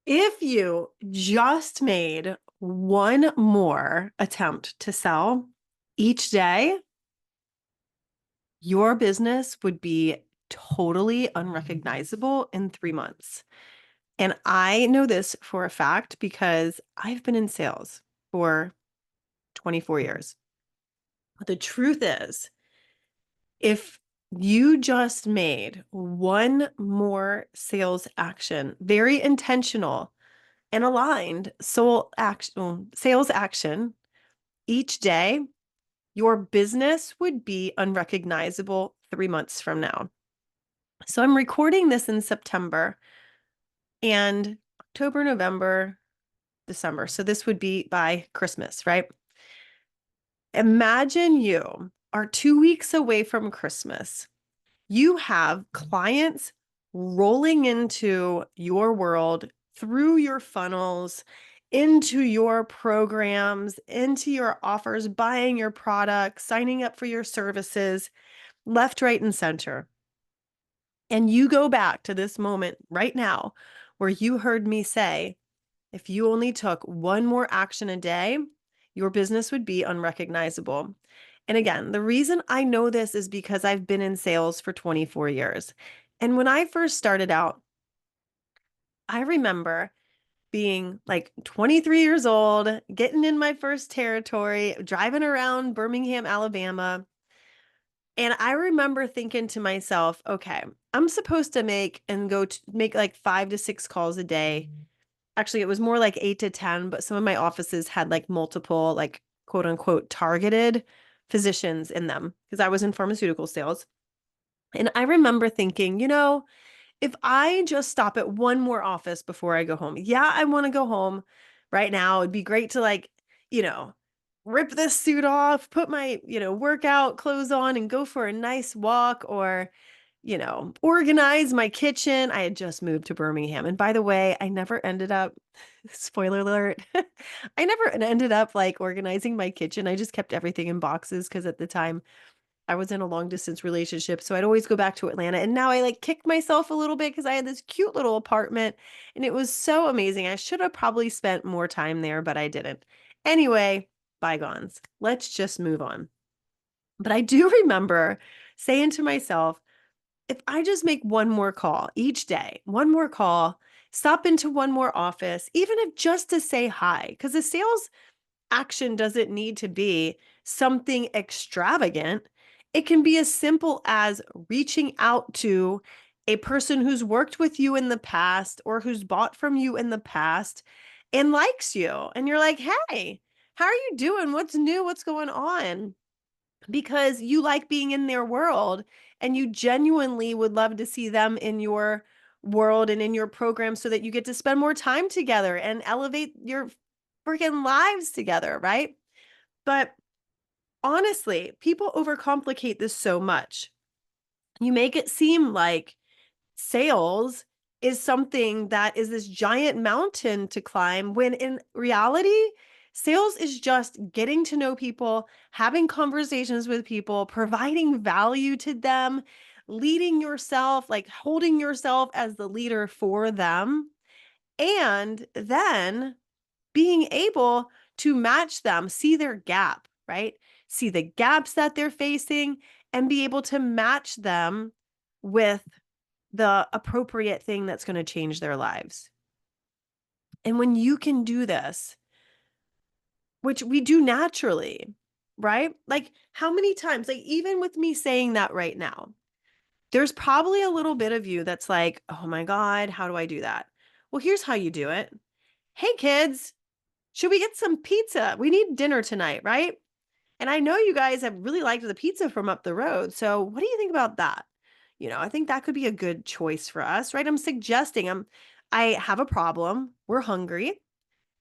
If you just made one more attempt to sell each day, your business would be totally unrecognizable in 3 months. And I know this for a fact because I've been in sales for 24 years. But the truth is, if you just made one more sales action, very intentional and aligned sales action each day, your business would be unrecognizable 3 months from now. So I'm recording this in September and October, November, December. So this would be by Christmas, right? Imagine you are 2 weeks away from Christmas. You have clients rolling into your world through your funnels, into your programs, into your offers, buying your products, signing up for your services, left, right, and center. And you go back to this moment right now where you heard me say, if you only took one more action a day, your business would be unrecognizable. And again, the reason I know this is because I've been in sales for 24 years. And when I first started out, I remember being like 23 years old, getting in my first territory, driving around Birmingham, Alabama. And I remember thinking to myself, okay, I'm supposed to make like 5 to 6 calls a day. Actually, it was more like 8 to 10, but some of my offices had like multiple, like quote unquote, targeted physicians in them because I was in pharmaceutical sales. And I remember thinking, if I just stop at one more office before I go home, yeah, I want to go home right now. It'd be great to you know, rip this suit off, put my, workout clothes on and go for a nice walk or, organize my kitchen. I had just moved to Birmingham. And by the way, I never ended up, spoiler alert, I never ended up like organizing my kitchen. I just kept everything in boxes because at the time I was in a long distance relationship. So I'd always go back to Atlanta. And now I like kicked myself a little bit because I had this cute little apartment and it was so amazing. I should have probably spent more time there, but I didn't. Anyway, bygones. Let's just move on. But I do remember saying to myself, if I just make one more call each day, one more call, stop into one more office, even if just to say hi, because the sales action doesn't need to be something extravagant. It can be as simple as reaching out to a person who's worked with you in the past or who's bought from you in the past and likes you. And you're like, hey, how are you doing? What's new? What's going on? Because you like being in their world and you genuinely would love to see them in your world and in your program so that you get to spend more time together and elevate your freaking lives together, right? But honestly, people overcomplicate this so much. You make it seem like sales is something that is this giant mountain to climb when in reality, sales is just getting to know people, having conversations with people, providing value to them, leading yourself, like holding yourself as the leader for them, and then being able to match them, see their gap, right? See the gaps that they're facing and be able to match them with the appropriate thing that's going to change their lives. And when you can do this, which we do naturally, right? Like how many times, like even with me saying that right now, there's probably a little bit of you that's like, oh my God, how do I do that? Well, here's how you do it. Hey, kids, should we get some pizza? We need dinner tonight, right? And I know you guys have really liked the pizza from up the road. So what do you think about that? I think that could be a good choice for us, right? I'm suggesting I have a problem. We're hungry.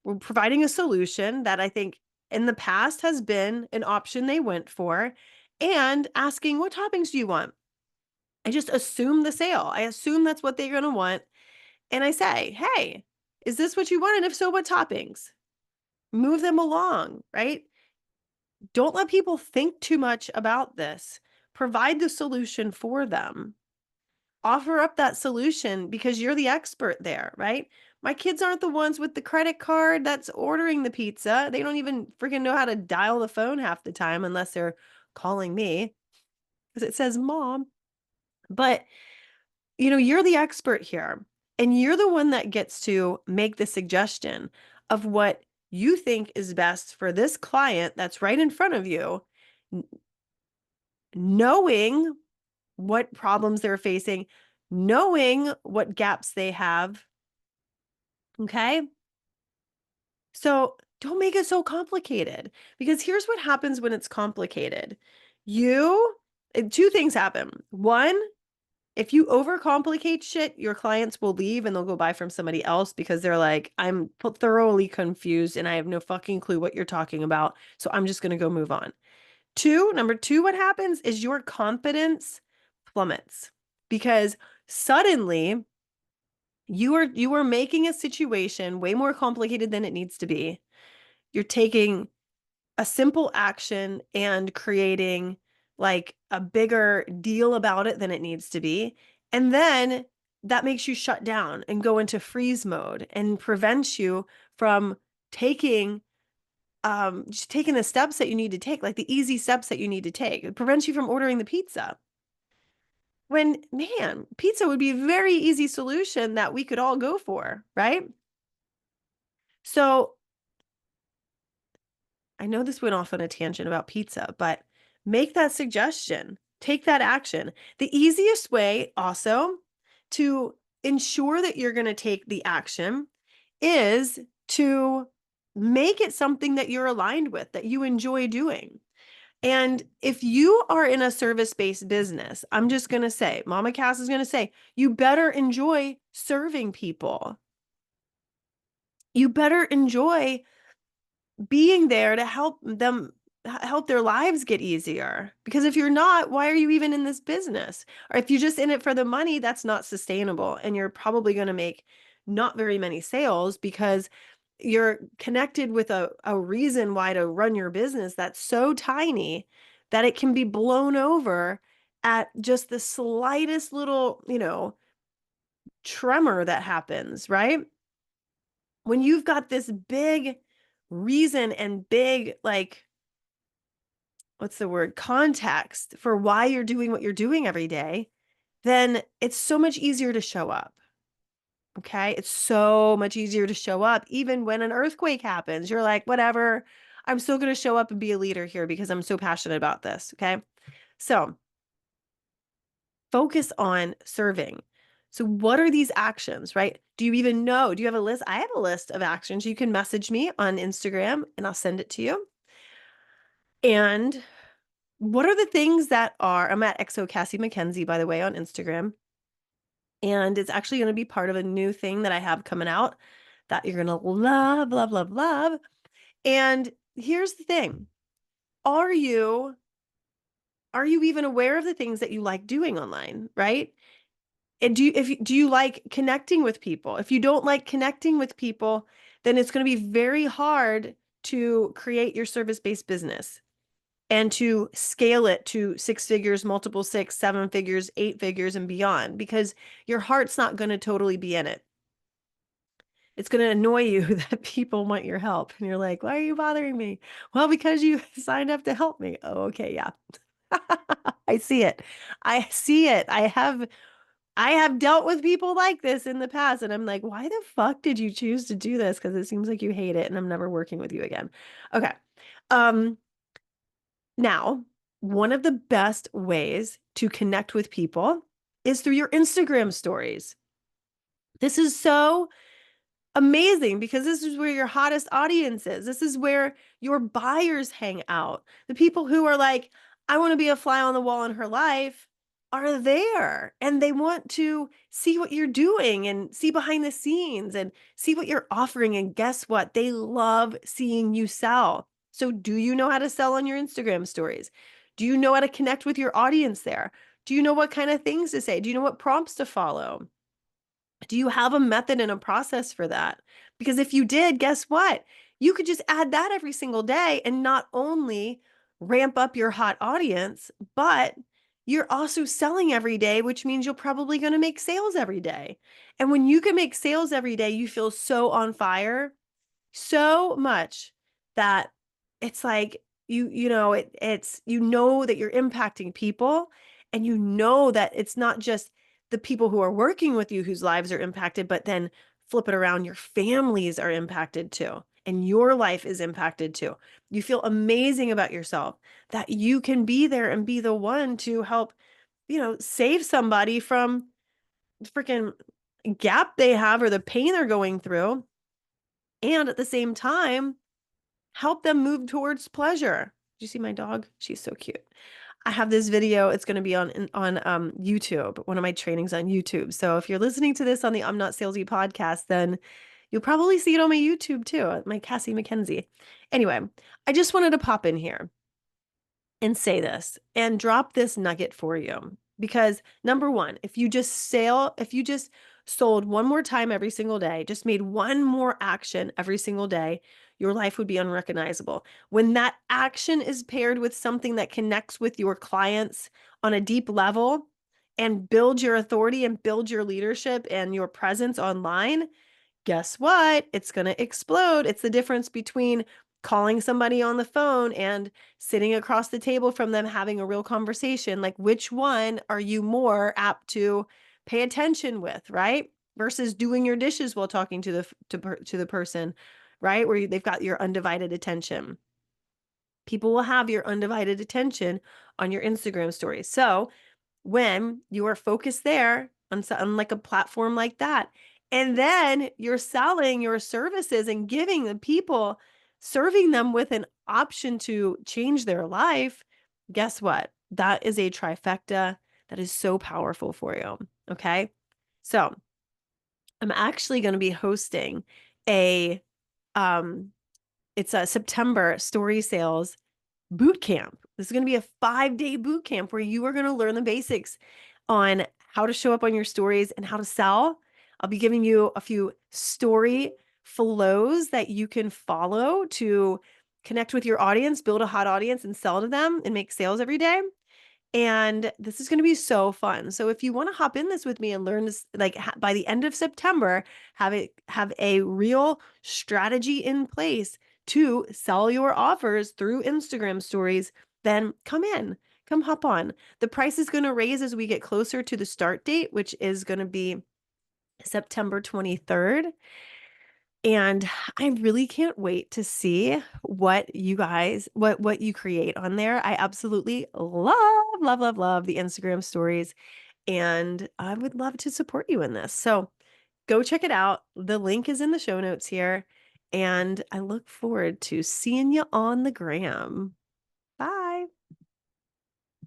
We're providing a solution that I think in the past has been an option they went for and asking what toppings do you want? I just assume the sale. I assume that's what they're going to want. And I say, hey, is this what you want? And if so, what toppings? Move them along, right? Don't let people think too much about this. Provide the solution for them. offer up that solution because you're the expert there, right? My kids aren't the ones with the credit card that's ordering the pizza. They don't even freaking know how to dial the phone half the time unless they're calling me because it says mom. But, you're the expert here, and you're the one that gets to make the suggestion of what you think is best for this client that's right in front of you, knowing what problems they're facing, knowing what gaps they have. Okay. So don't make it so complicated, because here's what happens when it's complicated. Two things happen. One, if you overcomplicate shit, your clients will leave and they'll go buy from somebody else because they're like, I'm thoroughly confused and I have no fucking clue what you're talking about. So I'm just going to go move on. Number two, what happens is your confidence plummets because suddenly you are making a situation way more complicated than it needs to be. You're taking a simple action and creating like a bigger deal about it than it needs to be. And then that makes you shut down and go into freeze mode and prevents you from taking just taking the steps that you need to take, like the easy steps that you need to take. It prevents you from ordering the pizza. When, man, pizza would be a very easy solution that we could all go for, right? So I know this went off on a tangent about pizza, but make that suggestion, take that action. The easiest way also to ensure that you're going to take the action is to make it something that you're aligned with, that you enjoy doing. And if you are in a service-based business, I'm just going to say, Mama Cass is going to say, you better enjoy serving people. You better enjoy being there to help their lives get easier. Because if you're not, why are you even in this business? Or if you're just in it for the money, that's not sustainable. And you're probably going to make not very many sales because you're connected with a reason why to run your business that's so tiny that it can be blown over at just the slightest little, tremor that happens, right? When you've got this big reason and big, like, what's the word, context for why you're doing what you're doing every day, then it's so much easier to show up. Okay. It's so much easier to show up. Even when an earthquake happens, you're like, whatever, I'm still going to show up and be a leader here because I'm so passionate about this. Okay. So focus on serving. So what are these actions, right? Do you even know? Do you have a list? I have a list of actions. You can message me on Instagram and I'll send it to you. And what are the things that are, I'm at XO Cassie McKenzie, by the way, on Instagram. And it's actually going to be part of a new thing that I have coming out that you're going to love, love, love, love. And here's the thing. Are you even aware of the things that you like doing online, right? And do you like connecting with people? If you don't like connecting with people, then it's going to be very hard to create your service-based business and to scale it to 6 figures, multiple 6, 7 figures, 8 figures, and beyond, because your heart's not going to totally be in it. It's going to annoy you that people want your help. And you're like, why are you bothering me? Well, because you signed up to help me. Oh, okay. Yeah. I see it. I see it. I have dealt with people like this in the past. And I'm like, why the fuck did you choose to do this? Because it seems like you hate it and I'm never working with you again. Okay. Now, one of the best ways to connect with people is through your Instagram stories. This is so amazing because this is where your hottest audience is. This is where your buyers hang out. The people who are like, I want to be a fly on the wall in her life are there and they want to see what you're doing and see behind the scenes and see what you're offering. And guess what? They love seeing you sell. So do you know how to sell on your Instagram stories? Do you know how to connect with your audience there? Do you know what kind of things to say? Do you know what prompts to follow? Do you have a method and a process for that? Because if you did, guess what? You could just add that every single day and not only ramp up your hot audience, but you're also selling every day, which means you're probably going to make sales every day. And when you can make sales every day, you feel so on fire, so much that it's like it's you know that you're impacting people, and you know that it's not just the people who are working with you whose lives are impacted, but then flip it around, your families are impacted too, and your life is impacted too. You feel amazing about yourself that you can be there and be the one to help, save somebody from the freaking gap they have or the pain they're going through, and at the same time help them move towards pleasure. Did you see my dog? She's so cute. I have this video. It's going to be on YouTube, one of my trainings on YouTube. So if you're listening to this on the I'm Not Salesy podcast, then you'll probably see it on my YouTube too, my Cassie McKenzie. Anyway, I just wanted to pop in here and say this and drop this nugget for you. Because number one, if you just sold one more time every single day, just made one more action every single day, your life would be unrecognizable. When that action is paired with something that connects with your clients on a deep level and build your authority and build your leadership and your presence online, guess what? It's going to explode. It's the difference between calling somebody on the phone and sitting across the table from them having a real conversation. Like, which one are you more apt to pay attention with, right? Versus doing your dishes while talking to the person, right? Where they've got your undivided attention. People will have your undivided attention on your Instagram stories. So when you are focused there on like a platform like that, and then you're selling your services and giving the people, serving them with an option to change their life, guess what? That is a trifecta that is so powerful for you. Okay. So I'm actually going to be hosting a, um, it's a September story sales boot camp. This is going to be a 5-day boot camp where you are going to learn the basics on how to show up on your stories and how to sell. I'll be giving you a few story flows that you can follow to connect with your audience, build a hot audience, and sell to them and make sales every day. And this is going to be so fun. So if you want to hop in this with me and learn this, like by the end of September, have a real strategy in place to sell your offers through Instagram stories, then come hop on. The price is going to raise as we get closer to the start date, which is going to be September 23rd. And I really can't wait to see what you guys, what you create on there. I absolutely love the Instagram stories, and I would love to support you in this. So go check it out. The link is in the show notes here, and I look forward to seeing you on the gram.